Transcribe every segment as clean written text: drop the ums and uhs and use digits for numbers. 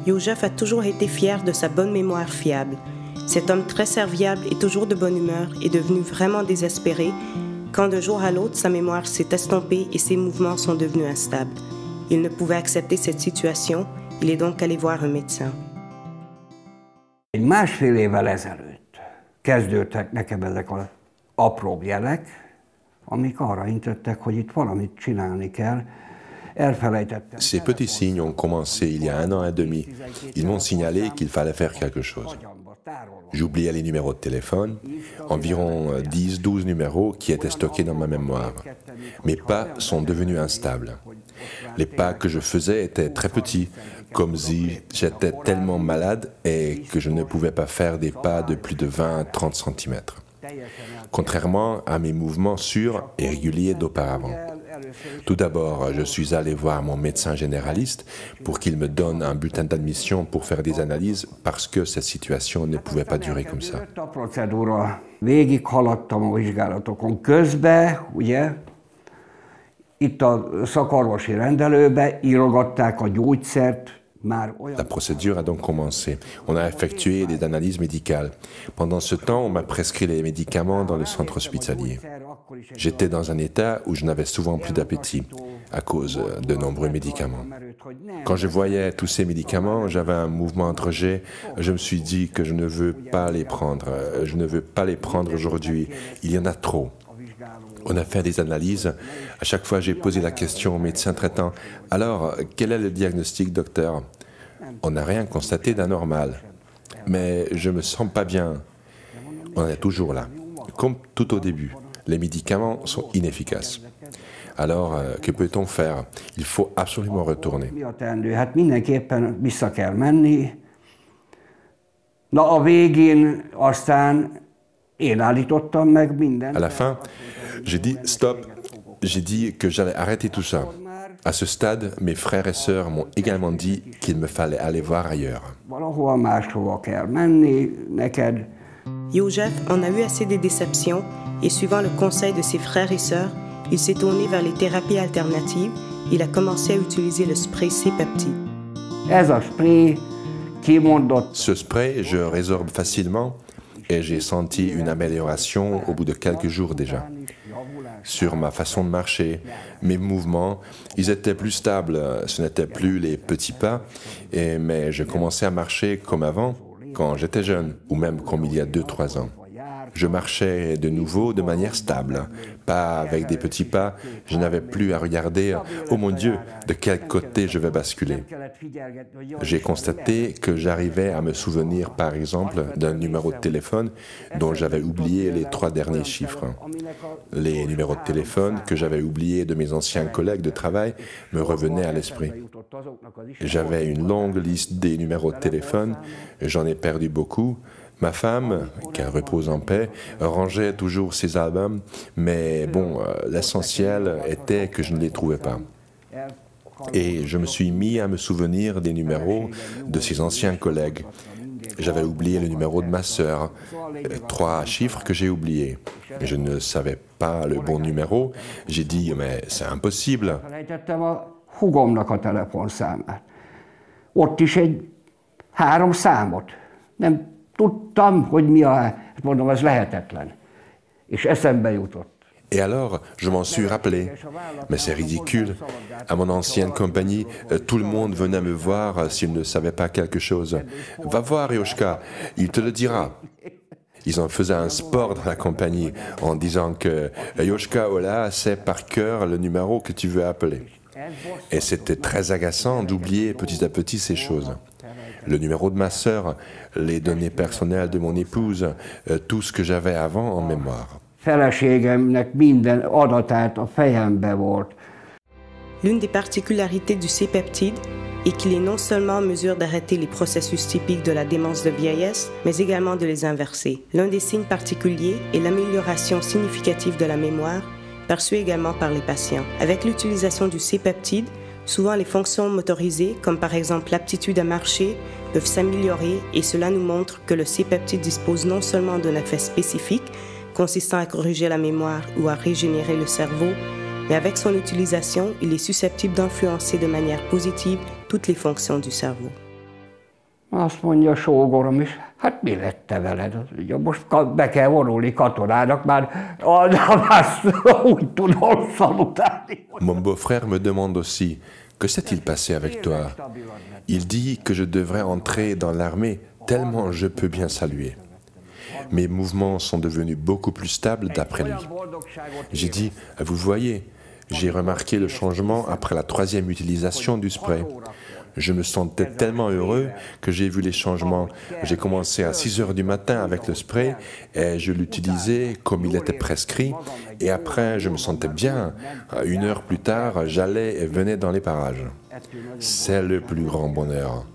Joseph a toujours été fier de sa bonne mémoire fiable. Cet homme très serviable et toujours de bonne humeur est devenu vraiment désespéré quand d'un jour à l'autre, sa mémoire s'est estompée et ses mouvements sont devenus instables. Il ne pouvait accepter cette situation, il est donc allé voir un médecin. Egy másfél évvel ezelőtt kezdődtek nekem ezek az apróbb jelek, amik arra intettek, hogy itt valamit csinálni kell. Ces petits signes ont commencé il y a 1 an et demi. Ils m'ont signalé qu'il fallait faire quelque chose. J'oubliais les numéros de téléphone, environ 10-12 numéros qui étaient stockés dans ma mémoire. Mes pas sont devenus instables. Les pas que je faisais étaient très petits, comme si j'étais tellement malade et que je ne pouvais pas faire des pas de plus de 20-30 cm. Contrairement à mes mouvements sûrs et réguliers d'auparavant. Tout d'abord, je suis allé voir mon médecin généraliste pour qu'il me donne un bulletin d'admission pour faire des analyses parce que cette situation ne pouvait pas durer comme ça. Végighaladtam a vizsgálatokon közben, ugye, itt a szakorvosi rendelőbe írogatták a gyógyszert. La procédure a donc commencé. On a effectué des analyses médicales. Pendant ce temps, on m'a prescrit les médicaments dans le centre hospitalier. J'étais dans un état où je n'avais souvent plus d'appétit à cause de nombreux médicaments. Quand je voyais tous ces médicaments, j'avais un mouvement de rejet. Je me suis dit que je ne veux pas les prendre. Je ne veux pas les prendre aujourd'hui. Il y en a trop. On a fait des analyses. À chaque fois, j'ai posé la question au médecin traitant. « Alors, quel est le diagnostic, docteur ?» On n'a rien constaté d'anormal. Mais je me sens pas bien. On est toujours là. Comme tout au début, les médicaments sont inefficaces. Alors, que peut-on faire? Il faut absolument retourner. À la fin, j'ai dit stop. J'ai dit que j'allais arrêter tout ça. À ce stade, mes frères et sœurs m'ont également dit qu'il me fallait aller voir ailleurs. Joseph en a eu assez des déceptions et suivant le conseil de ses frères et sœurs, il s'est tourné vers les thérapies alternatives. Il a commencé à utiliser le spray C-peptide. Ce spray, je résorbe facilement et j'ai senti une amélioration au bout de quelques jours déjà. Sur ma façon de marcher, mes mouvements, ils étaient plus stables, ce n'étaient plus les petits pas, mais je commençais à marcher comme avant, quand j'étais jeune, ou même comme il y a 2-3 ans. Je marchais de nouveau de manière stable, pas avec des petits pas, je n'avais plus à regarder « Oh mon Dieu, de quel côté je vais basculer ?» J'ai constaté que j'arrivais à me souvenir par exemple d'un numéro de téléphone dont j'avais oublié les 3 derniers chiffres. Les numéros de téléphone que j'avais oubliés de mes anciens collègues de travail me revenaient à l'esprit. J'avais une longue liste des numéros de téléphone, j'en ai perdu beaucoup. Ma femme, qu'elle repose en paix, rangeait toujours ses albums, mais bon, l'essentiel était que je ne les trouvais pas. Et je me suis mis à me souvenir des numéros de ses anciens collègues. J'avais oublié le numéro de ma sœur, 3 chiffres que j'ai oubliés. Je ne savais pas le bon numéro. J'ai dit, mais c'est impossible. Et alors, je m'en suis rappelé. Mais c'est ridicule. À mon ancienne compagnie, tout le monde venait me voir s'il ne savait pas quelque chose. « Va voir Joschka, il te le dira. » Ils en faisaient un sport dans la compagnie en disant que Joschka Ola sait par cœur le numéro que tu veux appeler. Et c'était très agaçant d'oublier petit à petit ces choses. Le numéro de ma sœur, les données personnelles de mon épouse, tout ce que j'avais avant en mémoire. L'une des particularités du C-peptide est qu'il est non seulement en mesure d'arrêter les processus typiques de la démence de vieillesse, mais également de les inverser. L'un des signes particuliers est l'amélioration significative de la mémoire, perçue également par les patients. Avec l'utilisation du C-peptide, souvent les fonctions motorisées, comme par exemple l'aptitude à marcher, peuvent s'améliorer et cela nous montre que le C-peptide dispose non seulement d'un effet spécifique, consistant à corriger la mémoire ou à régénérer le cerveau, mais avec son utilisation, il est susceptible d'influencer de manière positive toutes les fonctions du cerveau. Azt mondja sógorom is, hát mi lett te veled? Ugye most be kell vonulni katonának, már úgy tudom szalutálni. Mon beau-frère me demande aussi, que s'est-il passé avec toi? Il dit que je devrais entrer dans l'armée tellement je peux bien saluer. Mes mouvements sont devenus beaucoup plus stables d'après lui. J'ai dit, vous voyez, j'ai remarqué le changement après la 3e utilisation du spray. Je me sentais tellement heureux que j'ai vu les changements. J'ai commencé à 6 heures du matin avec le spray et je l'utilisais comme il était prescrit. Et après, je me sentais bien. 1 heure plus tard, j'allais et venais dans les parages. C'est le plus grand bonheur.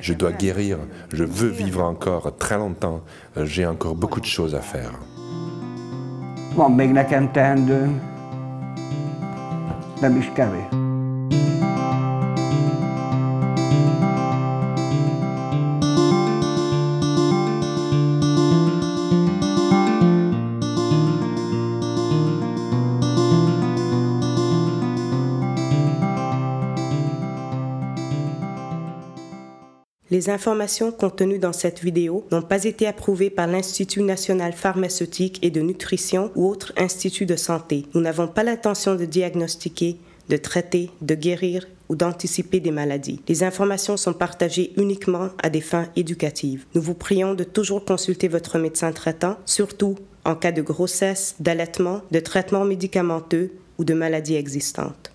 Je dois guérir, je veux vivre encore très longtemps. J'ai encore beaucoup de choses à faire. Van még nekem teendőm, nem is kevés. Les informations contenues dans cette vidéo n'ont pas été approuvées par l'Institut national pharmaceutique et de nutrition ou autre institut de santé. Nous n'avons pas l'intention de diagnostiquer, de traiter, de guérir ou d'anticiper des maladies. Les informations sont partagées uniquement à des fins éducatives. Nous vous prions de toujours consulter votre médecin traitant, surtout en cas de grossesse, d'allaitement, de traitement médicamenteux ou de maladies existantes.